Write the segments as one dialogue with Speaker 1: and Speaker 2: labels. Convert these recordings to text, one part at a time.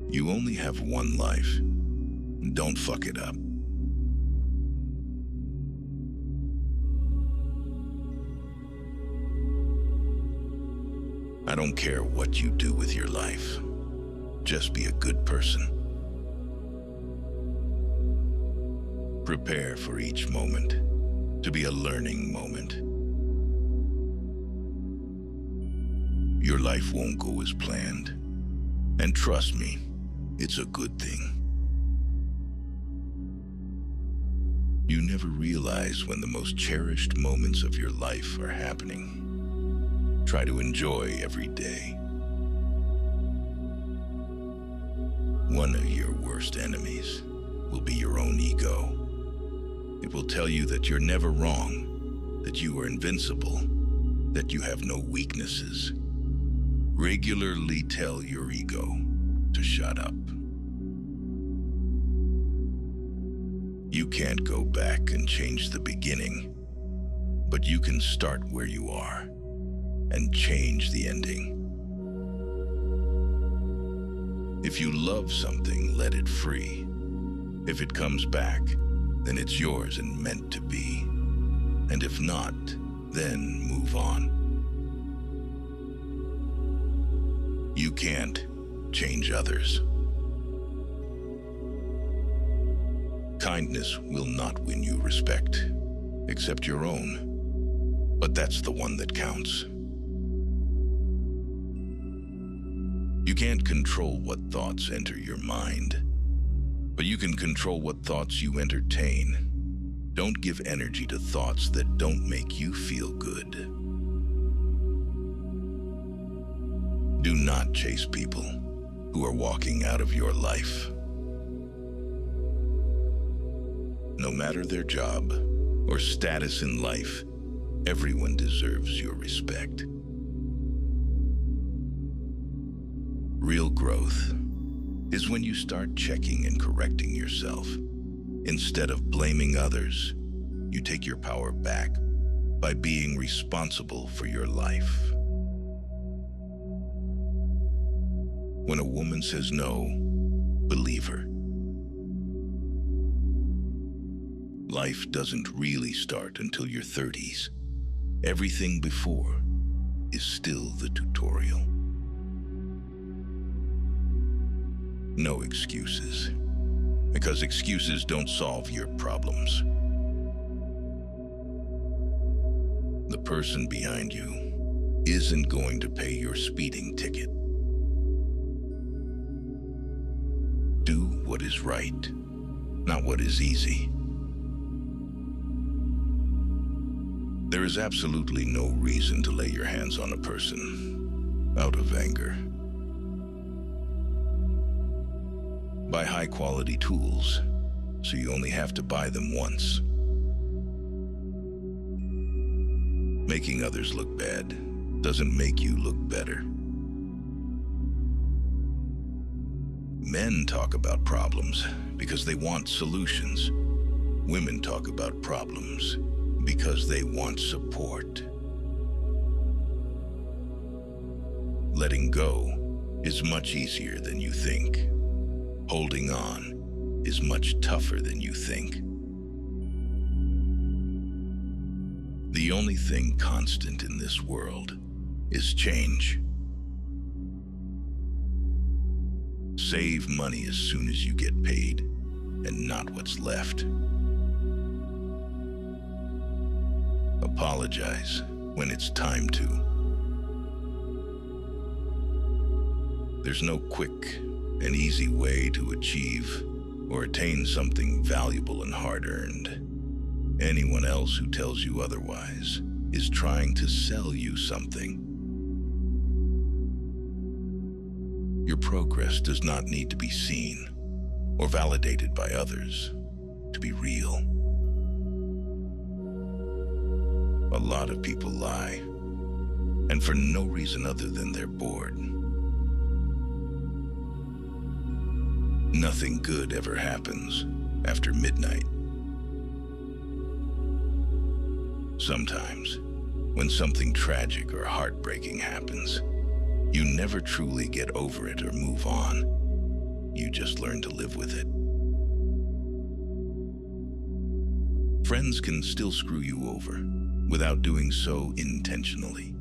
Speaker 1: You only have one life. Don't fuck it up. I don't care what you do with your life. Just be a good person. Prepare for each moment to be a learning moment. Your life won't go as planned. And trust me, it's a good thing. You never realize when the most cherished moments of your life are happening. Try to enjoy every day. One of your worst enemies will be your own ego. It will tell you that you're never wrong, that you are invincible, that you have no weaknesses. Regularly tell your ego to shut up. You can't go back and change the beginning, but you can start where you are and change the ending. If you love something, let it free. If it comes back, then it's yours and meant to be. And if not, then move on. You can't change others. Kindness will not win you respect, except your own. But that's the one that counts. You can't control what thoughts enter your mind, but you can control what thoughts you entertain. Don't give energy to thoughts that don't make you feel good. Do not chase people who are walking out of your life. No matter their job or status in life, everyone deserves your respect. Real growth is when you start checking and correcting yourself. Instead of blaming others, you take your power back by being responsible for your life. When a woman says no, believe her. Life doesn't really start until your 30s. Everything before is still the tutorial. No excuses, because excuses don't solve your problems. The person behind you isn't going to pay your speeding ticket. Do what is right, not what is easy. There is absolutely no reason to lay your hands on a person out of anger. Buy high-quality tools, so you only have to buy them once. Making others look bad doesn't make you look better. Men talk about problems because they want solutions. Women talk about problems because they want support. Letting go is much easier than you think. Holding on is much tougher than you think. The only thing constant in this world is change. Save money as soon as you get paid, and not what's left. Apologize when it's time to. There's no quick and easy way to achieve or attain something valuable and hard-earned. Anyone else who tells you otherwise is trying to sell you something. Your progress does not need to be seen or validated by others to be real. A lot of people lie, and for no reason other than they're bored. Nothing good ever happens after midnight. Sometimes, when something tragic or heartbreaking happens, you never truly get over it or move on. you just learn to live with it. Friends can still screw you over without doing so intentionally.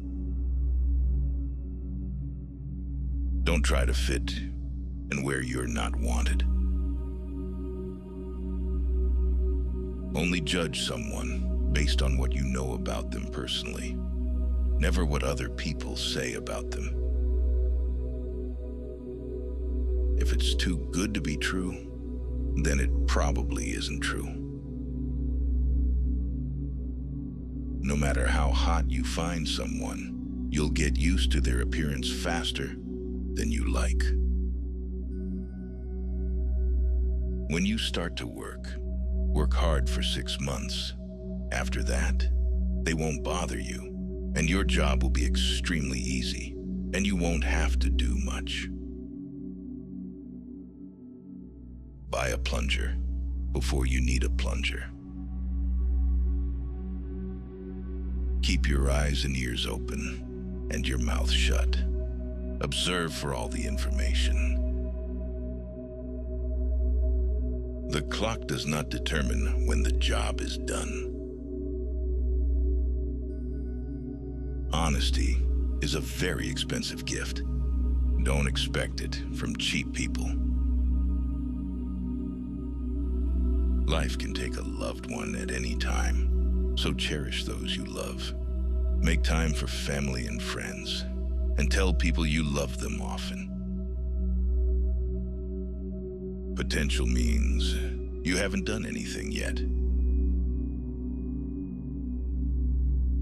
Speaker 1: Don't try to fit and where you're not wanted. Only judge someone based on what you know about them personally, never what other people say about them. If it's too good to be true, then it probably isn't true. No matter how hot you find someone, you'll get used to their appearance faster than you like. When you start to work hard for 6 months. After that, they won't bother you, and your job will be extremely easy, and you won't have to do much. Buy a plunger before you need a plunger. Keep your eyes and ears open and your mouth shut. Observe for all the information. The clock does not determine when the job is done. Honesty is a very expensive gift. Don't expect it from cheap people. Life can take a loved one at any time, so cherish those you love. Make time for family and friends, and tell people you love them often. Potential means you haven't done anything yet.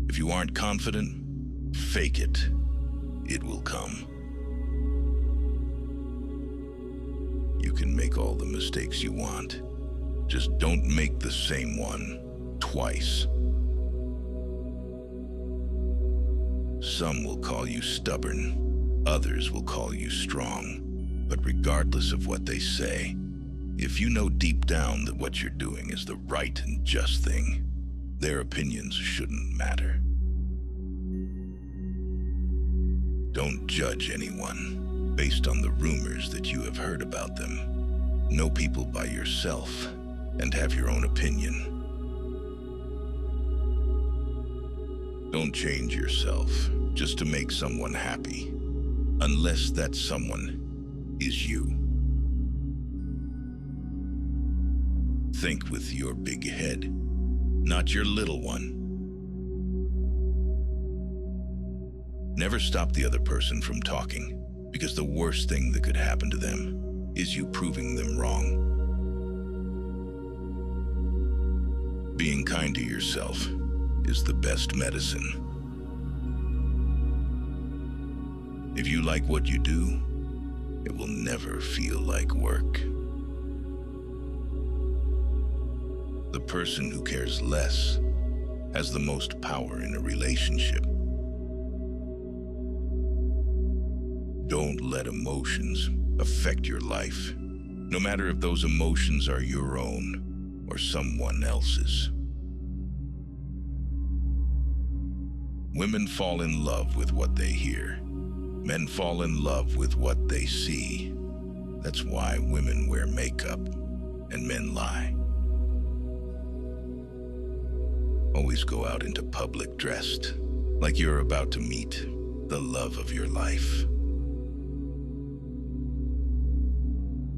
Speaker 1: If you aren't confident, fake it. It will come. You can make all the mistakes you want. Just don't make the same one twice. Some will call you stubborn, others will call you strong. But regardless of what they say, if you know deep down that what you're doing is the right and just thing, their opinions shouldn't matter. Don't judge anyone based on the rumors that you have heard about them. Know people by yourself and have your own opinion. Don't change yourself just to make someone happy, unless that someone is you. Think with your big head, not your little one. Never stop the other person from talking, because the worst thing that could happen to them is you proving them wrong. Being kind to yourself is the best medicine. If you like what you do, it will never feel like work. The person who cares less has the most power in a relationship. Don't let emotions affect your life, no matter if those emotions are your own or someone else's. Women fall in love with what they hear. Men fall in love with what they see. That's why women wear makeup and men lie. Always go out into public dressed like you're about to meet the love of your life.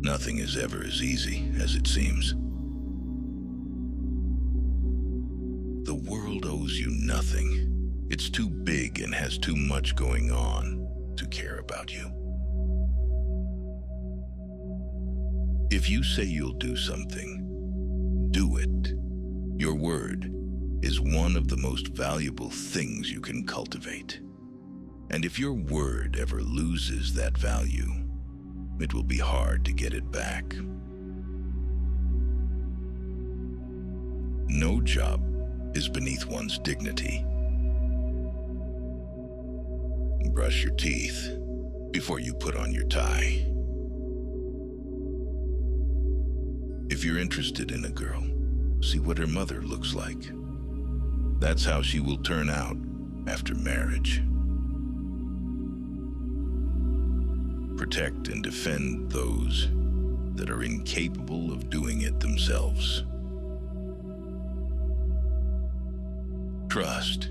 Speaker 1: Nothing is ever as easy as it seems. The world owes you nothing. It's too big and has too much going on to care about you. If you say you'll do something, do it. Your word is one of the most valuable things you can cultivate. And if your word ever loses that value, it will be hard to get it back. No job is beneath one's dignity. Brush your teeth before you put on your tie. If you're interested in a girl, see what her mother looks like. That's how she will turn out after marriage. Protect and defend those that are incapable of doing it themselves. Trust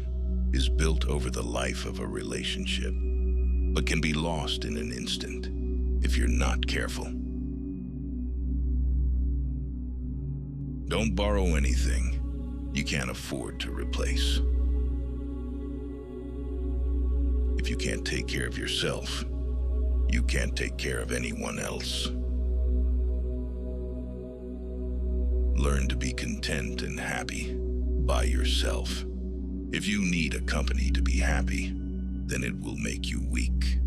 Speaker 1: is built over the life of a relationship, but can be lost in an instant if you're not careful. Don't borrow anything you can't afford to replace. If you can't take care of yourself, you can't take care of anyone else. Learn to be content and happy by yourself. If you need a company to be happy, then it will make you weak.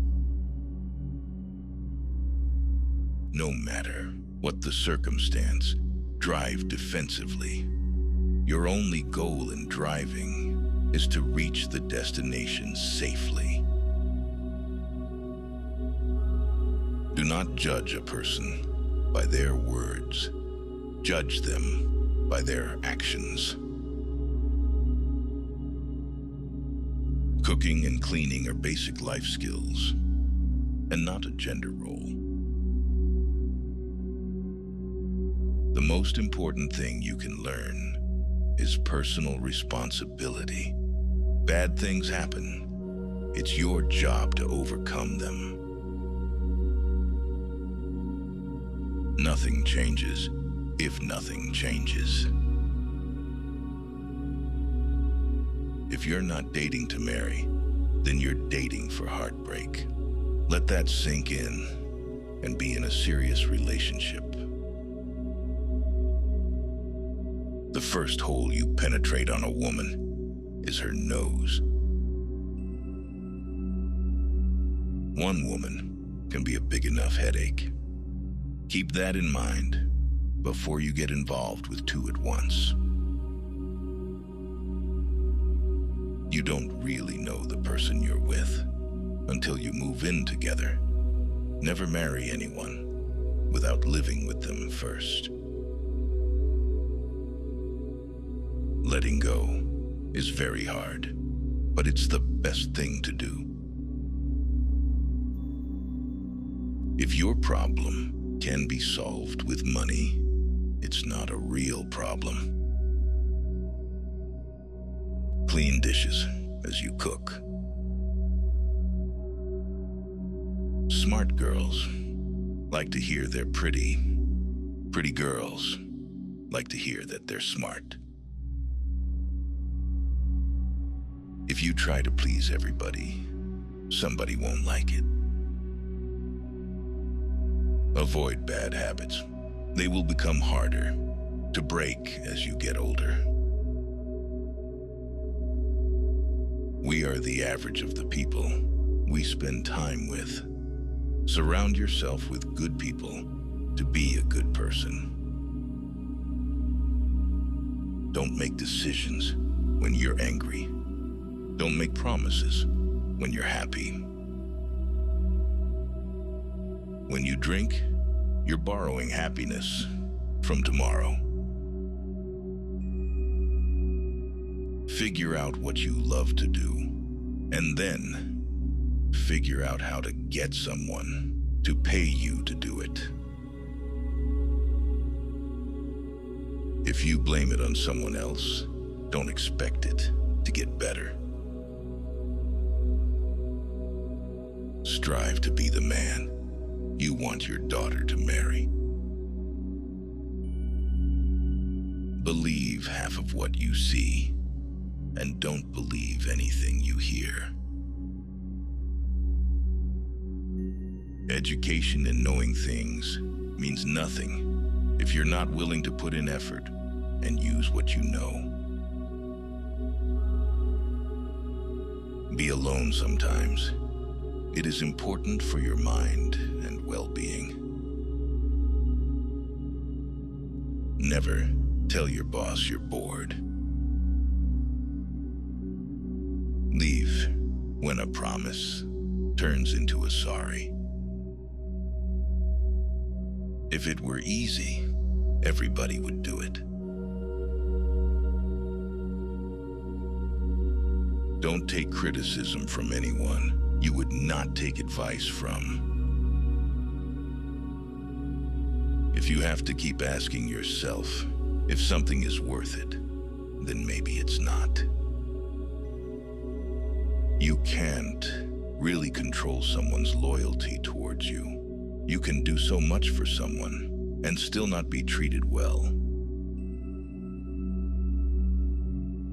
Speaker 1: No matter what the circumstance, drive defensively. Your only goal in driving is to reach the destination safely. Do not judge a person by their words. Judge them by their actions. Cooking and cleaning are basic life skills, and not a gender role. The most important thing you can learn is personal responsibility. Bad things happen. It's your job to overcome them. Nothing changes if nothing changes. If you're not dating to marry, then you're dating for heartbreak. Let that sink in and be in a serious relationship. The first hole you penetrate on a woman is her nose. One woman can be a big enough headache. Keep that in mind before you get involved with two at once. You don't really know the person you're with until you move in together. Never marry anyone without living with them first. Letting go is very hard, but it's the best thing to do. If your problem can be solved with money, it's not a real problem. Clean dishes as you cook. Smart girls like to hear they're pretty. Pretty girls like to hear that they're smart. If you try to please everybody, somebody won't like it. Avoid bad habits. They will become harder to break as you get older. We are the average of the people we spend time with. Surround yourself with good people to be a good person. Don't make decisions when you're angry. Don't make promises when you're happy. When you drink, you're borrowing happiness from tomorrow. Figure out what you love to do, and then figure out how to get someone to pay you to do it. If you blame it on someone else, don't expect it to get better. Strive to be the man you want your daughter to marry. Believe half of what you see, and don't believe anything you hear. Education and knowing things means nothing if you're not willing to put in effort and use what you know. Be alone sometimes. It is important for your mind and well-being. Never tell your boss you're bored. Leave when a promise turns into a sorry. If it were easy, everybody would do it. Don't take criticism from anyone you would not take advice from. If you have to keep asking yourself if something is worth it, then maybe it's not. You can't really control someone's loyalty towards you. You can do so much for someone and still not be treated well.